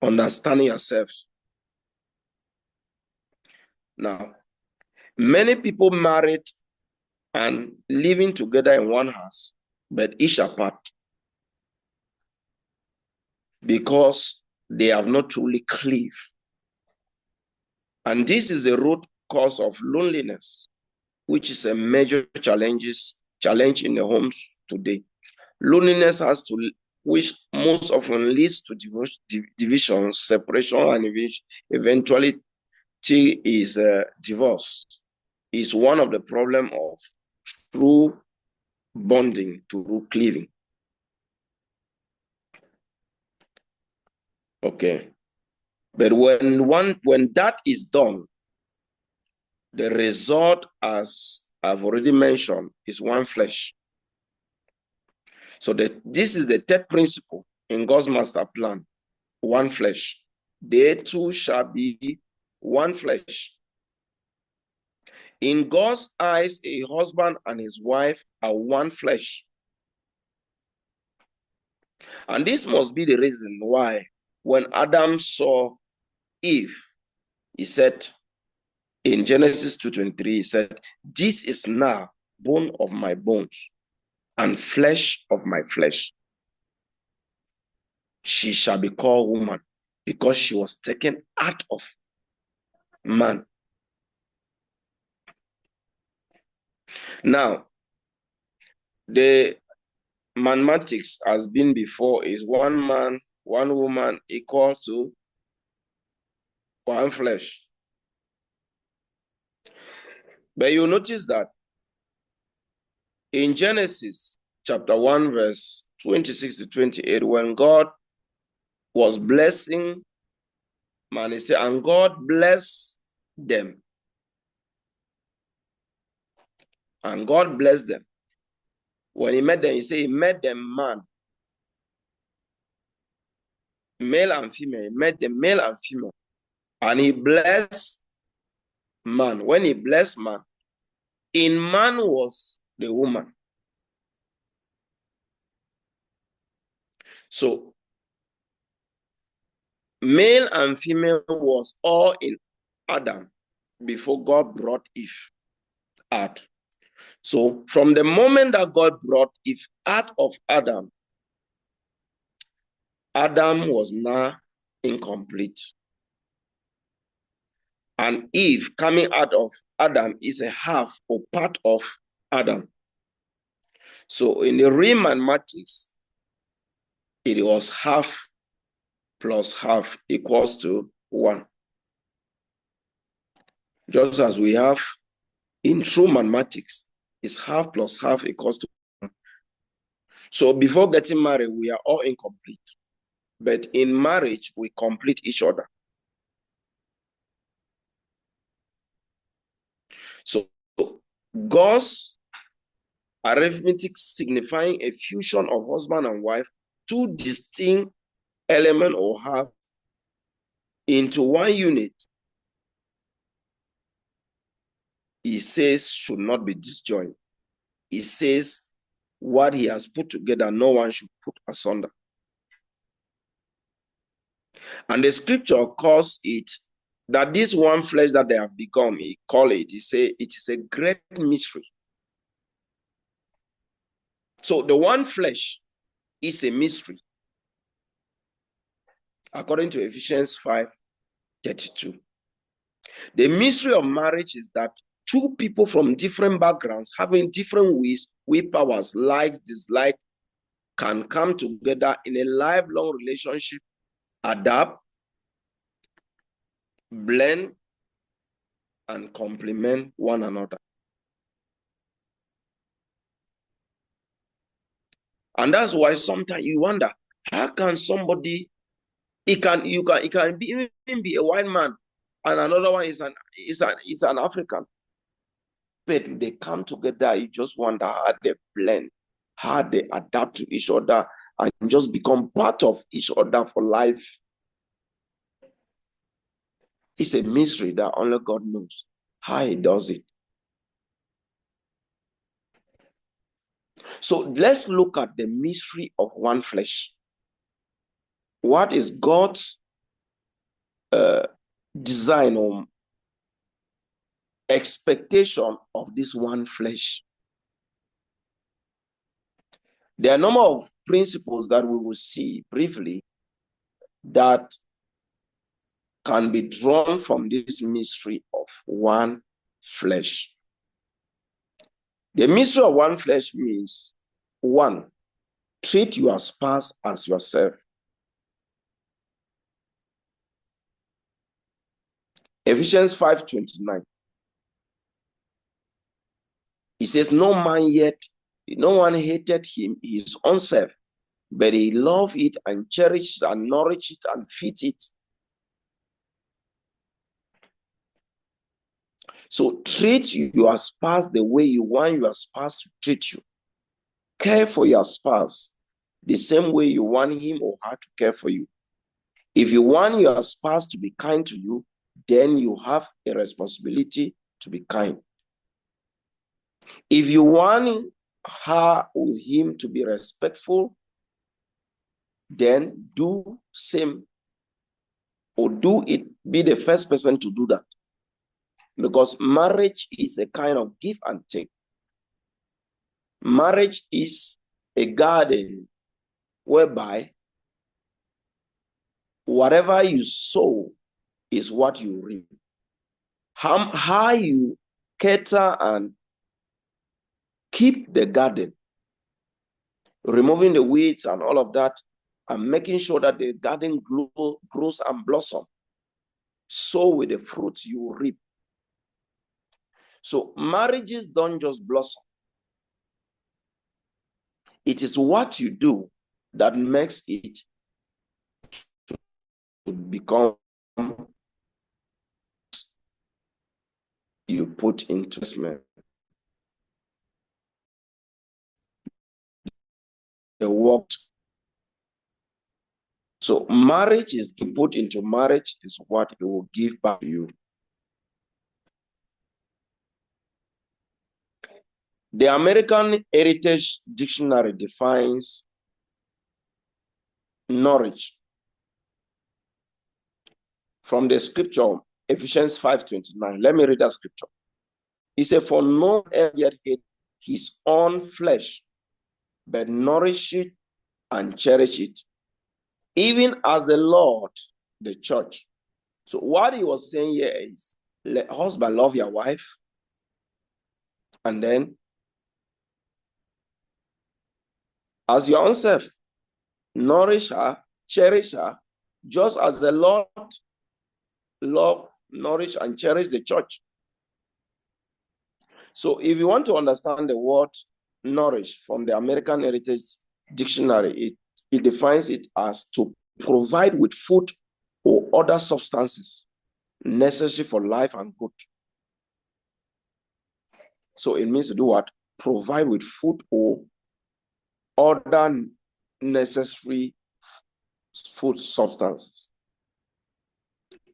understanding yourself. Now, many people married and living together in one house, but each apart, because they have not truly cleaved. And this is a root cause of loneliness, which is a major challenge in the homes today. Loneliness which most often leads to division, separation, and eventually is divorce, is one of the problem of true bonding, true cleaving. Okay. But when that is done, the result, as I've already mentioned, is one flesh. So this is the third principle in God's master plan, one flesh. They two shall be one flesh. In God's eyes, a husband and his wife are one flesh. And this must be the reason why when Adam saw Eve, he said in Genesis 2:23, he said, "This is now bone of my bones and flesh of my flesh. She shall be called woman, because she was taken out of man." Now, the mathematics has been before is one man, one woman equal to one flesh. But you notice that in Genesis chapter 1, verse 26 to 28, when God was blessing man, he said, and God blessed them. And God blessed them. When he met them, he said he met them man, male and female. He met them male and female. And he blessed man. When he blessed man, in man was the woman. So male and female was all in Adam before God brought Eve out. So from the moment that God brought Eve out of Adam, Adam was now incomplete. And Eve coming out of Adam is a half or part of Adam. So in the real mathematics, it was half plus half equals to 1. Just as we have in true mathematics, is half plus half equals to 1. So before getting married, we are all incomplete. But in marriage, we complete each other. So God's arithmetic signifying a fusion of husband and wife, two distinct elements or half into one unit, he says should not be disjoined. He says what he has put together, no one should put asunder. And the scripture calls it that this one flesh that they have become, he say it is a great mystery. So the one flesh is a mystery, according to Ephesians 5:32. The mystery of marriage is that two people from different backgrounds, having different will powers, likes, dislikes, can come together in a lifelong relationship, adapt, blend, and complement one another. And that's why sometimes you wonder, how can somebody, it can be, even be a white man and another one is an African. But they come together, you just wonder how they blend, how they adapt to each other and just become part of each other for life. It's a mystery that only God knows how he does it. So let's look at the mystery of one flesh. What is God's design or expectation of this one flesh. There are a number of principles that we will see briefly that can be drawn from this mystery of one flesh. The mystery of one flesh means, one, treat your spouse as yourself. Ephesians 5:29. He says, no one hated him, his own self, but he loved it and cherished it and nourished it and feed it. So treat your spouse the way you want your spouse to treat you. Care for your spouse the same way you want him or her to care for you. If you want your spouse to be kind to you, then you have a responsibility to be kind. If you want her or him to be respectful, then do same, or do it, be the first person to do that. Because marriage is a kind of give and take. Marriage is a garden whereby whatever you sow is what you reap. How you cater and keep the garden, removing the weeds and all of that, and making sure that the garden grows and blossoms. Sow with the fruits you reap. So marriages don't just blossom. It is what you do that makes it to become you put into investment. The work. So marriage is put into marriage is what it will give back to you. The American Heritage Dictionary defines knowledge from the scripture, Ephesians 5:29. Let me read that scripture. He said, for no one yet hate his own flesh, but nourish it and cherish it, even as the Lord, the church. So what he was saying here is, husband, love your wife, and then as your own self, nourish her, cherish her, just as the Lord love, nourish, and cherish the church. So if you want to understand the word nourish from the American Heritage Dictionary, it defines it as to provide with food or other substances necessary for life and good. So it means to do what? Provide with food or other necessary food substances,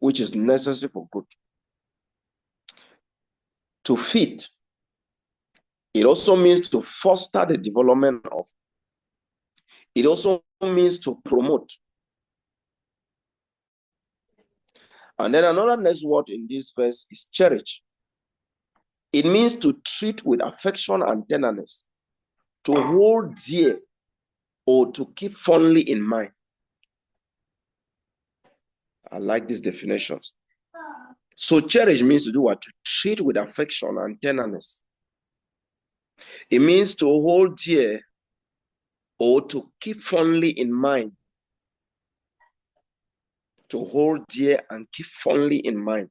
which is necessary for good. To feed, it also means to foster the development of. It also means to promote. And then another next word in this verse is cherish. It means to treat with affection and tenderness, to hold dear, or to keep fondly in mind. I like these definitions. So cherish means to do what? To treat with affection and tenderness. It means to hold dear or to keep fondly in mind. To hold dear and keep fondly in mind.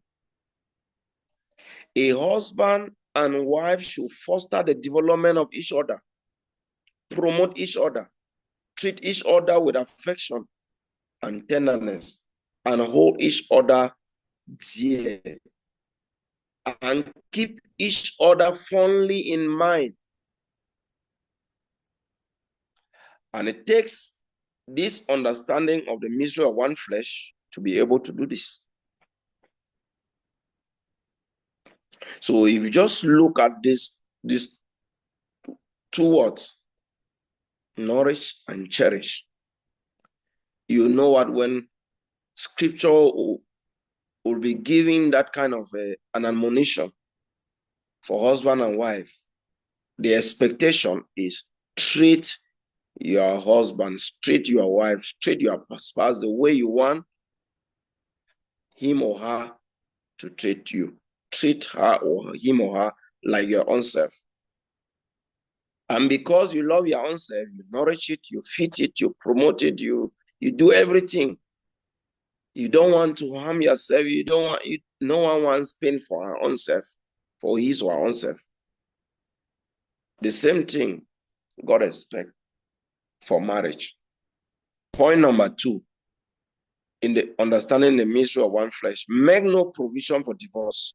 A husband and wife should foster the development of each other, promote each other, treat each other with affection and tenderness, and hold each other dear, and keep each other fondly in mind. And it takes this understanding of the mystery of one flesh to be able to do this. So if you just look at these two words, nourish and cherish, you know what, when scripture will be giving that kind of an admonition for husband and wife. The expectation is treat your husband, treat your wife, treat your spouse the way you want him or her to treat you. Treat her or him or her like your own self. And because you love your own self, you nourish it, you feed it, you promote it, you do everything. You don't want to harm yourself. No one wants pain for our own self, for his or her own self. The same thing God expects for marriage. Point number 2, in the understanding the mystery of one flesh, make no provision for divorce.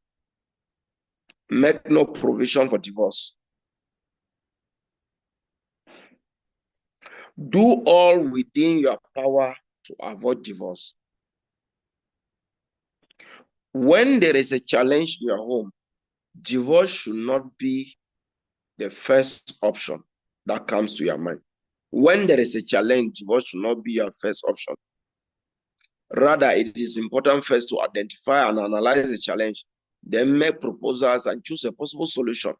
Make no provision for divorce. Do all within your power to avoid divorce. When there is a challenge in your home, divorce should not be the first option that comes to your mind. When there is a challenge, divorce should not be your first option. Rather, it is important first to identify and analyze the challenge, then make proposals and choose a possible solution.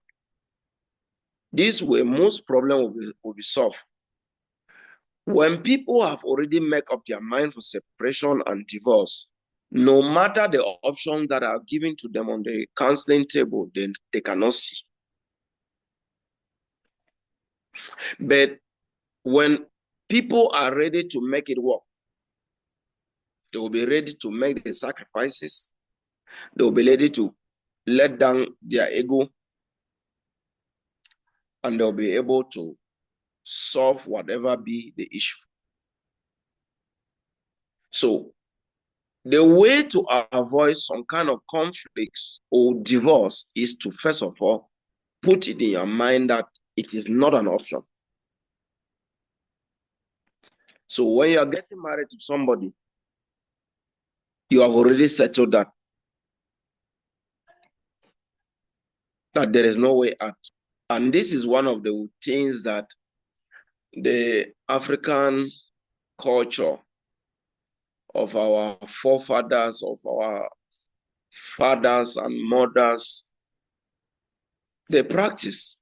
This way, most problems will be solved. When people have already made up their mind for separation and divorce, no matter the options that are given to them on the counseling table, they cannot see. But when people are ready to make it work, they will be ready to make the sacrifices. They will be ready to let down their ego, and they'll be able to solve whatever be the issue. So the way to avoid some kind of conflicts or divorce is to, first of all, put it in your mind that it is not an option. So when you are getting married to somebody, you have already settled that there is no way out. And this is one of the things that the African culture of our forefathers, of our fathers and mothers, they practice.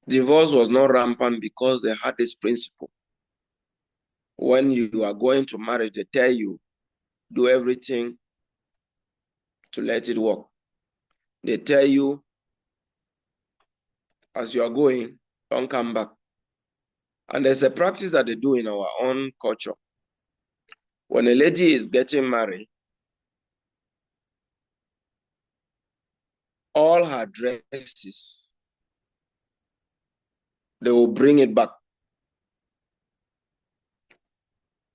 Divorce was not rampant because they had this principle. When you are going to marry, they tell you, do everything to let it work. They tell you, as you are going, don't come back. And there's a practice that they do in our own culture. When a lady is getting married, all her dresses, they will bring it back.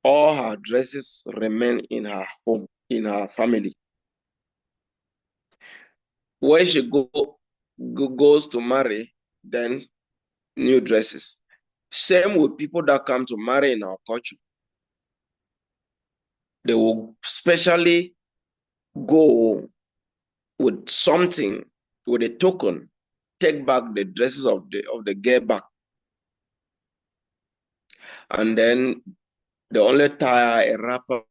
All her dresses remain in her home, in her family. When she goes to marry, then new dresses. Same with people that come to marry in our culture. They will specially go with something, with a token, take back the dresses of the girl back. And then they only tie a wrapper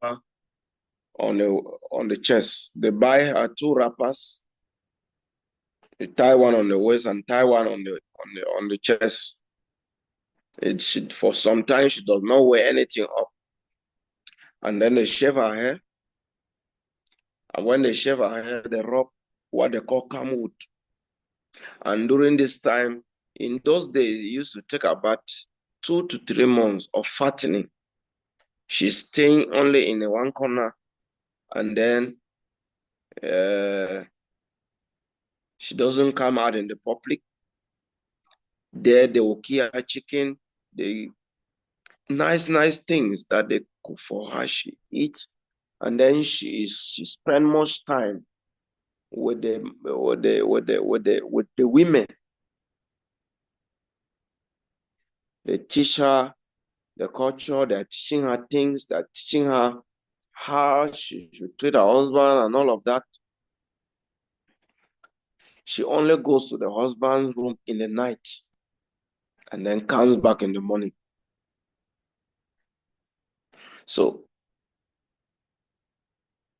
on the chest. They buy her 2 wrappers. They tie one on the waist and tie one on the chest. For some time she does not wear anything up. And then they shave her hair. And when they shave her hair, they rub what they call camwood. And during this time, in those days, it used to take about 2 to 3 months of fattening. She's staying only in one corner, and then she doesn't come out in the public. There, they will kill her chicken. They nice things that they cook for her. She eats, and then she spend much time with the women. They teach her the culture. They're teaching her things. They're teaching her how she should treat her husband and all of that. She only goes to the husband's room in the night and then comes back in the morning. So,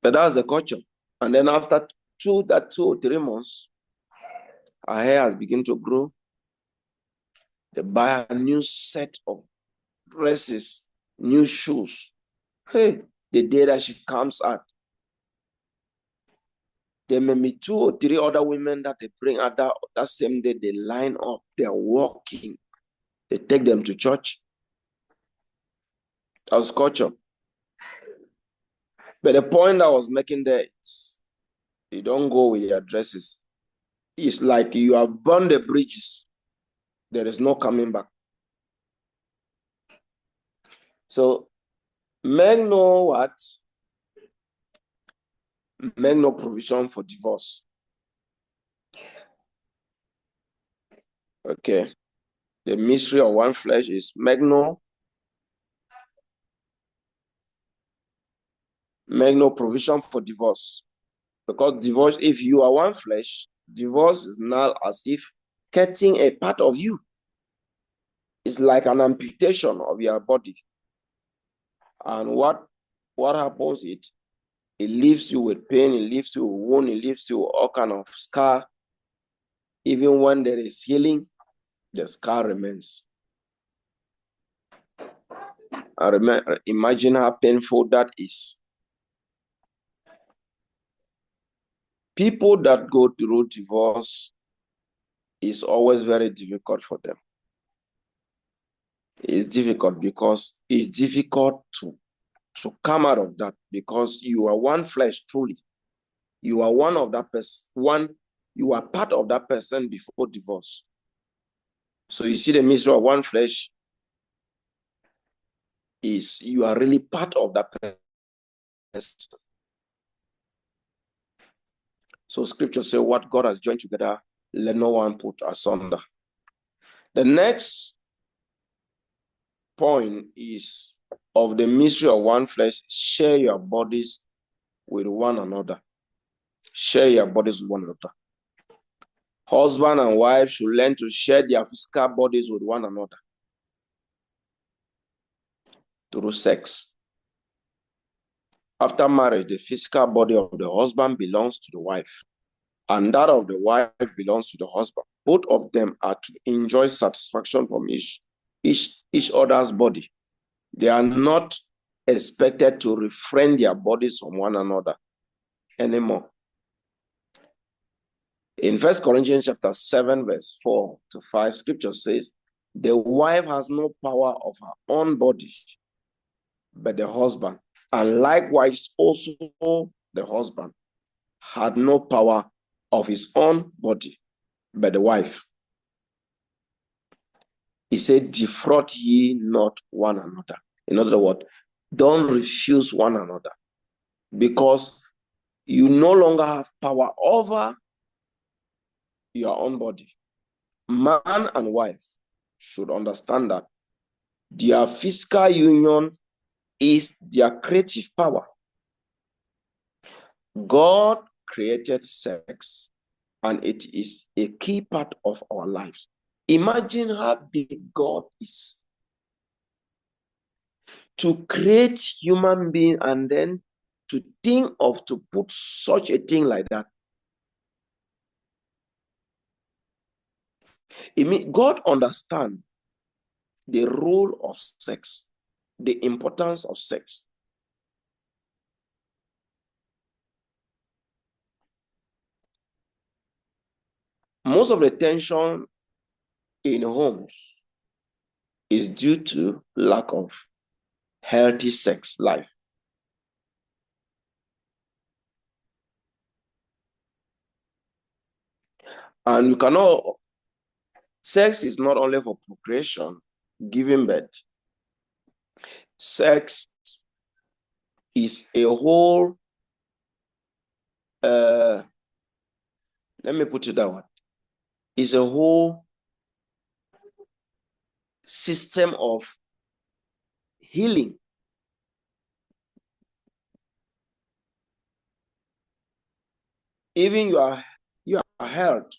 but that's the culture. And then after 2 or 3 months, her hair has begun to grow. They buy a new set of dresses, new shoes. Hey, the day that she comes out, there may be 2 or 3 other women that they bring out that same day. They line up, they're walking. They take them to church. That's culture. But the point I was making there is, you don't go with your dresses. It's like you have burned the bridges. There is no coming back. So men know what? Make no provision for divorce. Okay. The mystery of one flesh is make no provision for divorce. Because divorce, if you are one flesh, divorce is not as if cutting a part of you. It's like an amputation of your body. And what happens? It leaves you with pain, it leaves you with wound, it leaves you with all kind of scar. Even when there is healing, the scar remains. Imagine how painful that is. People that go through divorce is always very difficult for them. It's difficult because it's difficult to come out of that, because you are one flesh truly. You are one of that person. You are part of that person before divorce. So you see, the mystery of one flesh is you are really part of that person. So scripture says, what God has joined together, let no one put asunder. The next point is of the mystery of one flesh, share your bodies with one another. Share your bodies with one another. Husband and wife should learn to share their physical bodies with one another through sex. After marriage, the physical body of the husband belongs to the wife, and that of the wife belongs to the husband. Both of them are to enjoy satisfaction from each other's body. They are not expected to refrain their bodies from one another anymore. In 1 Corinthians chapter 7, verse 4 to 5, scripture says, the wife has no power of her own body, but the husband. And likewise also the husband had no power of his own body, but the wife. He said, defraud ye not one another. In other words, don't refuse one another, because you no longer have power over your own body. Man and wife should understand that their physical union is their creative power. God created sex, and it is a key part of our lives. Imagine how big God is to create human being, and then to think of to put such a thing like that. It means God understands the role of sex, the importance of sex. Most of the tension in homes is due to lack of healthy sex life. And you cannot, sex is not only for procreation, giving birth. Sex is a whole, let me put it that way, is a whole system of healing. Even your health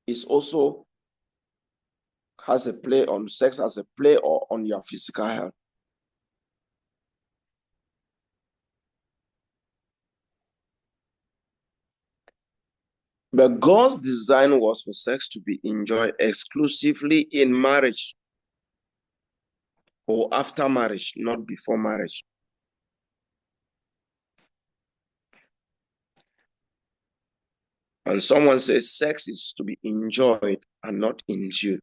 is also has a play on sex, has a play on your physical health. But God's design was for sex to be enjoyed exclusively in marriage or after marriage, not before marriage. And someone says sex is to be enjoyed and not endured.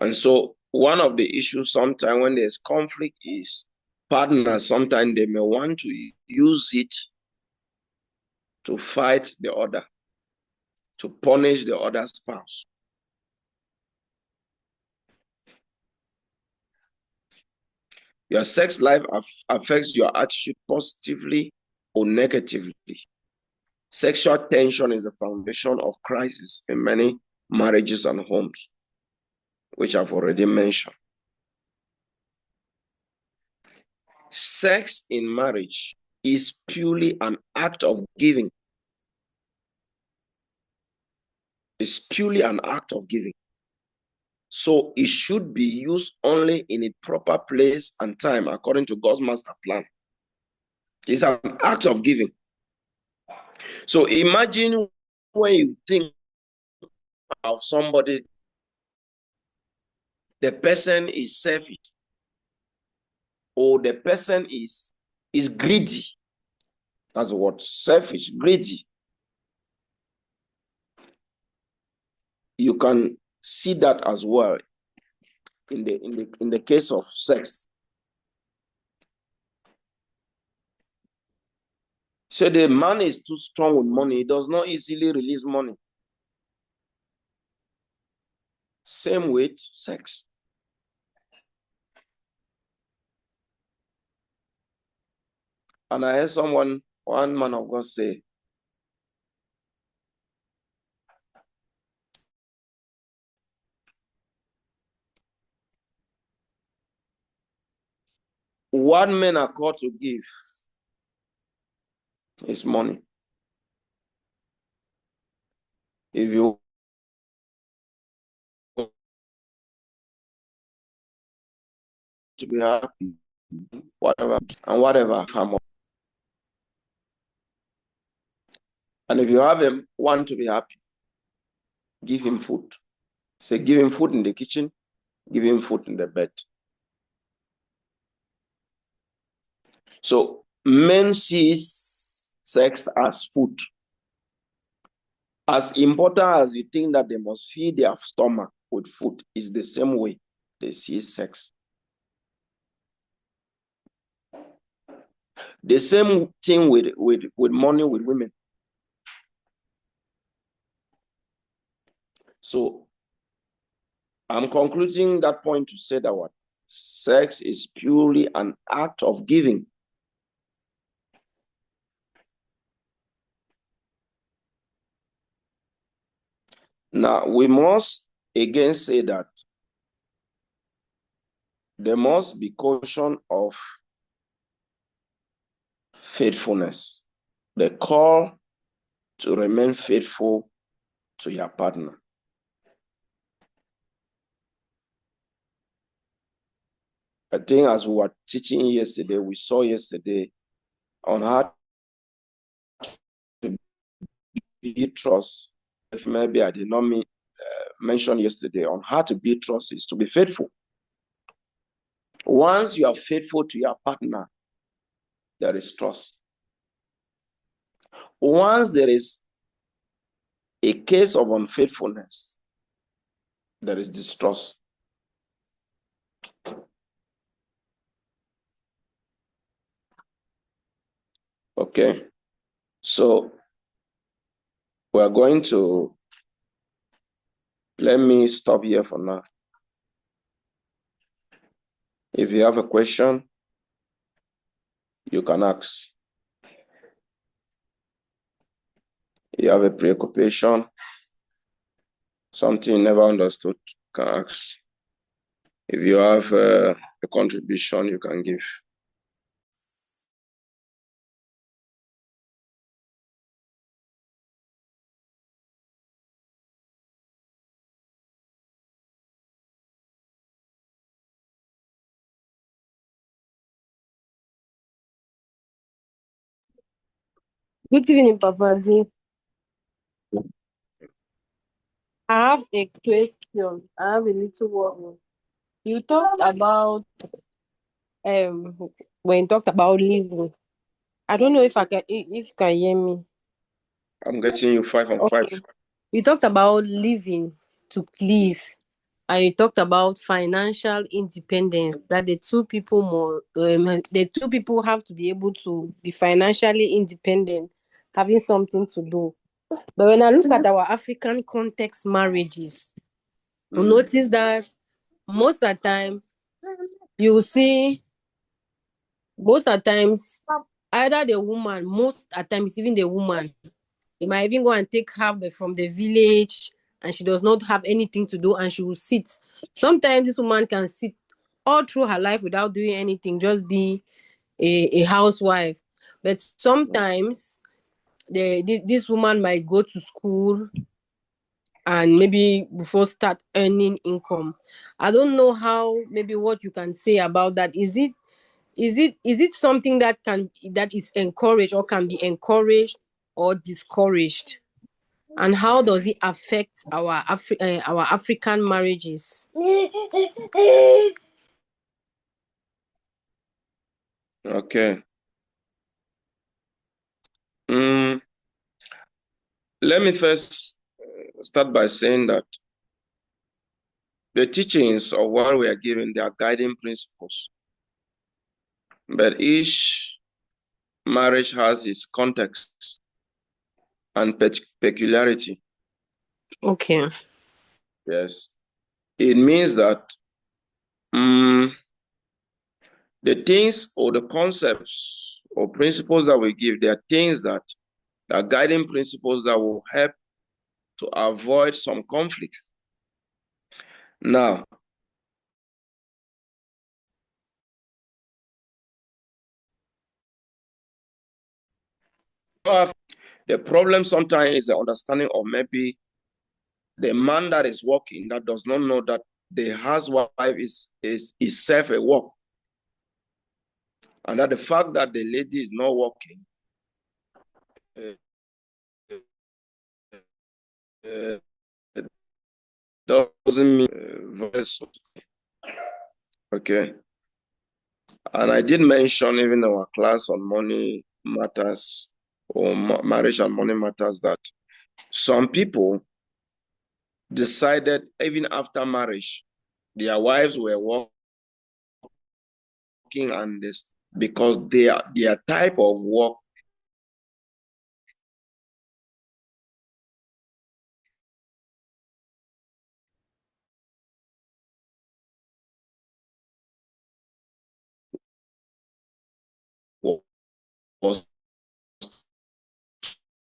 And so one of the issues sometimes when there's conflict is partners, sometimes they may want to use it to fight the other, to punish the other spouse. Your sex life affects your attitude positively or negatively. Sexual tension is the foundation of crisis in many marriages and homes, which I've already mentioned. Sex in marriage is purely an act of giving. It's purely an act of giving. So it should be used only in a proper place and time according to God's master plan. It's an act of giving. So imagine when you think of somebody, the person is selfish or the person is greedy. That's the word, selfish, greedy. You can see that as well in the case of sex. So the man is too strong with money. He does not easily release money. Same with sex. And I heard one man of God say, what men are called to give is money. If you want to be happy, whatever, and whatever. And if you have him want to be happy, give him food. Say, give him food in the kitchen, give him food in the bed. So men sees sex as food. As important as you think that they must feed their stomach with food, is the same way they see sex. The same thing with money with women. So I'm concluding that point to say that what sex is purely an act of giving. Now we must again say that there must be caution of faithfulness. The call to remain faithful to your partner. I think as we were teaching yesterday, we saw yesterday on how to build trust. If maybe I did not mention yesterday on how to build trust is to be faithful. Once you are faithful to your partner, there is trust. Once there is a case of unfaithfulness, there is distrust. Okay, so we're going to, let me stop here for now. If you have a question, you can ask. You have a preoccupation, something you never understood, you can ask. If you have a contribution, you can give. Good evening, Papa D. I have a question. I have a little one. You talked about um when you talked about living. I don't know if if you can hear me. I'm getting you 5 on 5. Okay. You talked about living to live, and you talked about financial independence. That the two people have to be able to be financially independent, having something to do. But when I look at our African context marriages, you Mm. notice that most of the time you will see most of the times either the woman, most at times even the woman, they might even go and take her from the village and she does not have anything to do and she will sit. Sometimes this woman can sit all through her life without doing anything, just be a housewife. But sometimes this woman might go to school and maybe before start earning income. I don't know how, maybe what you can say about that. Is it something that is encouraged or can be encouraged or discouraged? And how does it affect our African marriages? Okay. Mm, let me first start by saying that the teachings of what we are given, they are guiding principles. But each marriage has its context and peculiarity. Okay. Yes. It means that mm, the things or the concepts or principles that we give, they are things that are guiding principles that will help to avoid some conflicts. Now, the problem sometimes is the understanding of maybe the man that is working that does not know that the housewife is self a work, and that the fact that the lady is not working uh, uh, doesn't mean okay. And I did mention even in our class on money matters or marriage and money matters that some people decided even after marriage, their wives were working and this because their type of work was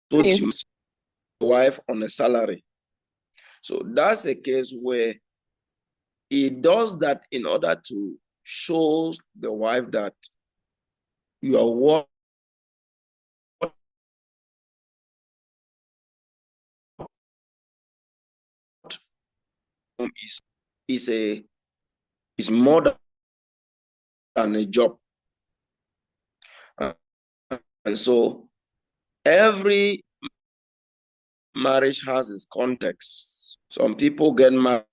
to Okay. the wife on a salary. So that's a case where he does that in order to show the wife that your work is is a is more than a job. And so every marriage has its context. Some people get married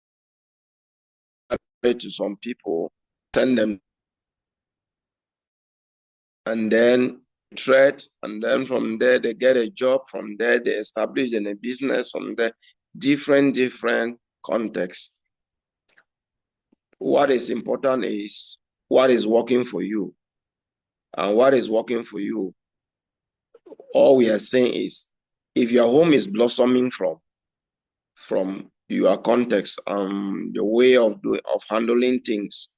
to some people, send them, and then threat, and then from there they get a job. From there they establish in a business. From there, different contexts. What is important is what is working for you, and what is working for you. All we are saying is, if your home is blossoming from your context, the way of doing of handling things,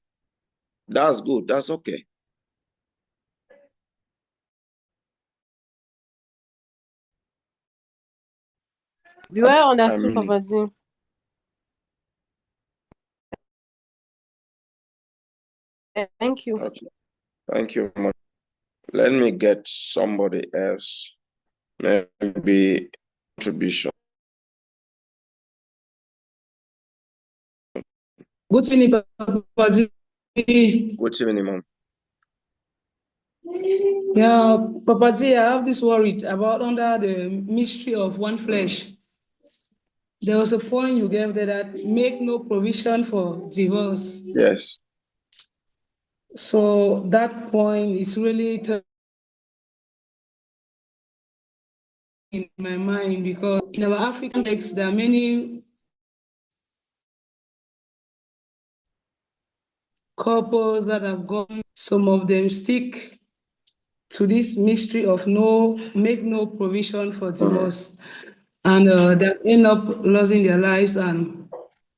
that's good. That's okay. Do I I understood, mean, Papa D? Thank you. okay. Thank you very much. Let me get somebody else. Maybe contribution. Good evening, Papa D. Good evening, mom. Yeah, Papa T, I have this worried about under the mystery of one flesh. There was a point you gave there that make no provision for divorce. Yes. So that point is really in my mind because in our African text, there are many couples that have gone, some of them stick to this mystery of make no provision for divorce. And they end up losing their lives and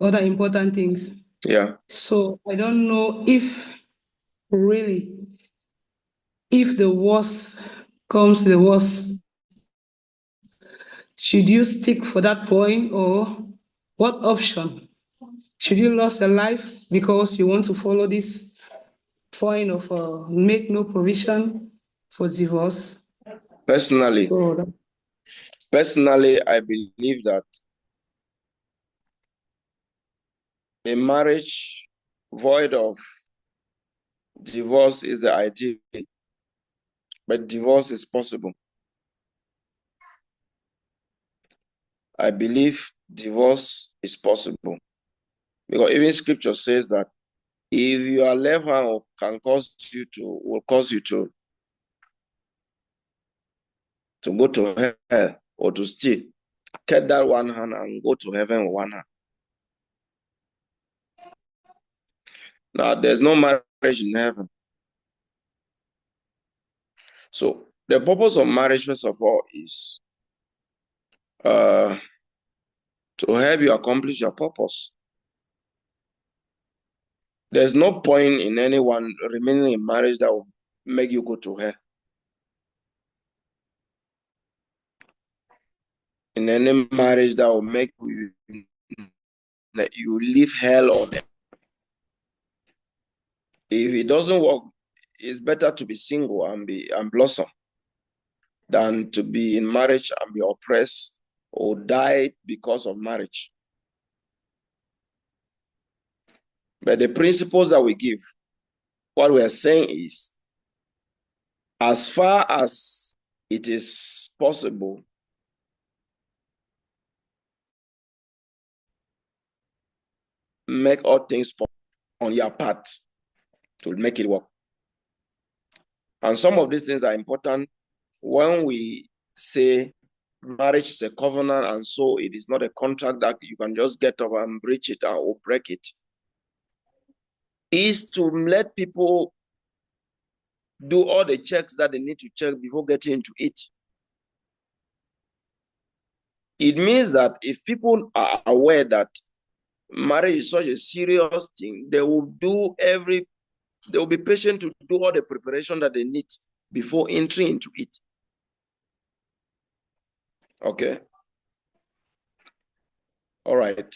other important things. Yeah. So I don't know if really, if the worst comes to the worst, should you stick for that point or what option? Should you lose your life because you want to follow this point of make no provision for divorce? Personally, So that, personally, I believe that a marriage void of divorce is the ideal, but divorce is possible. I believe divorce is possible because even scripture says that if your left hand will cause you to go to hell or to steal, cut that one hand and go to heaven with one hand. Now, there's no marriage in heaven. So the purpose of marriage, first of all, is to help you accomplish your purpose. There's no point in anyone remaining in marriage that will make you go to hell. In any marriage that will make you leave hell on earth. If it doesn't work, it's better to be single and blossom than to be in marriage and be oppressed or die because of marriage. But the principles that we give, what we are saying is, as far as it is possible, make all things on your part to make it work. And some of these things are important when we say marriage is a covenant, and so it is not a contract that you can just get up and breach it or break it. Is to let people do all the checks that they need to check before getting into it. It means that if people are aware that marriage is such a serious thing, they will be patient to do all the preparation that they need before entering into it. Okay. All right.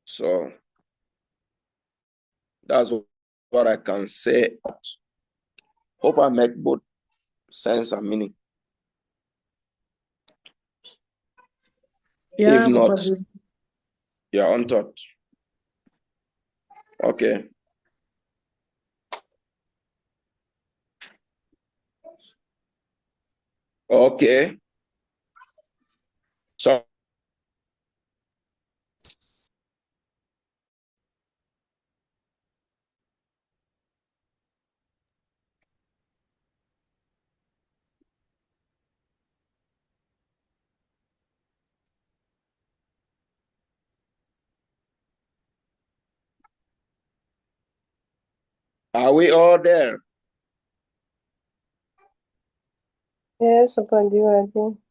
So that's what I can say. Hope I make both sense and meaning. yeah, If not, Papa T. you're untaught. Okay. Okay. So are we all there? Yes, Papa T.